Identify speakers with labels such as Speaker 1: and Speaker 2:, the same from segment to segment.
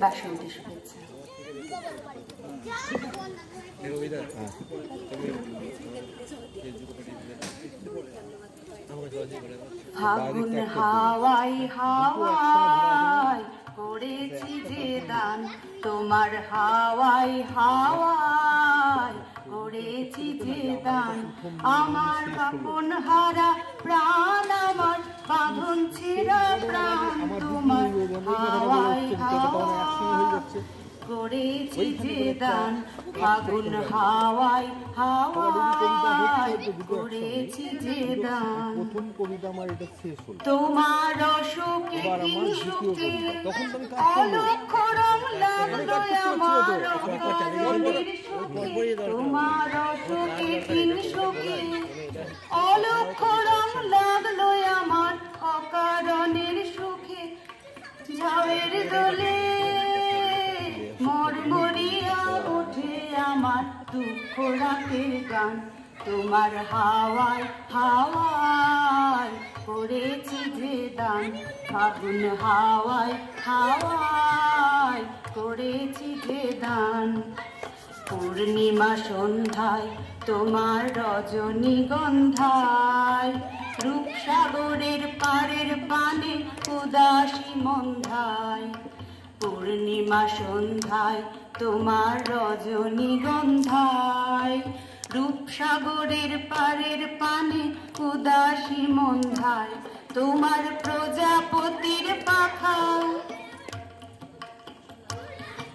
Speaker 1: বাসন্তী শুভেচ্ছা। ফাগুন হাওয়াই হাওয়াই করেছি যে দান, তোমার হাওয়াই হাওয়াই করেছি যে দান। আমার বাপন হারা প্রাণ, আমার বাঁধন ছেঁড়া প্রাণ, তোমার হাওয়াই হাওয়াই করেছি যে দান। ফাগুন হাওয়াই হাওয়াই করেছি যে দান। তোমার অশোকে কিং সুখে অলক্ষ রং লাগলো আমার অকারণের সুখে। তোমার অশোকে কিং সুখে অলক্ষ রং লাগলো আমার অকারণের সুখে। ঝাউয়ের দোলে মরমরিয়া ওঠে আমার দুঃখ রাতের গান, তোমার হাওয়াই হাওয়াই করেছি যে দান। ফাগুন হাওয়াই হাওয়াই করেছি যে দান। পূর্ণিমা সন্ধ্যায় তোমার রজনীগন্ধায়, রূপসাগরের পারের পানে উদাসী মন্ধায়। পূর্ণিমা সন্ধ্যায় তোমার রজনীগন্ধায়, রূপসাগরের পারের পানে উদাসী মন্ধায়। তোমার প্রজাপতির পাখা,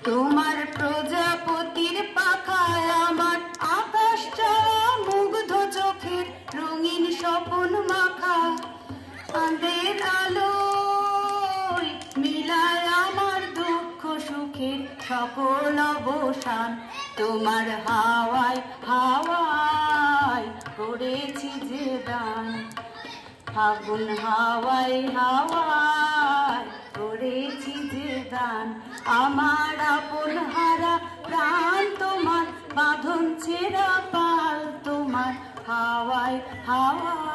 Speaker 1: তোমার প্রজাপতির পাখায় আমার আকাশটা মুগ্ধ চোখের রঙিন স্বপন মাখা। চাঁদের আলোয় মিলায় আমার দুঃখ সুখের সকল অবসান, তোমার হাওয়াই হাওয়াই করেছি যে দান। ফাগুন হাওয়াই হাওয়াই করেছি যে দান। আমার আপন হারা প্রাণ, তোমার বাঁধন ছেঁড়া পাল, তোমার হাওয়াই হাওয়াই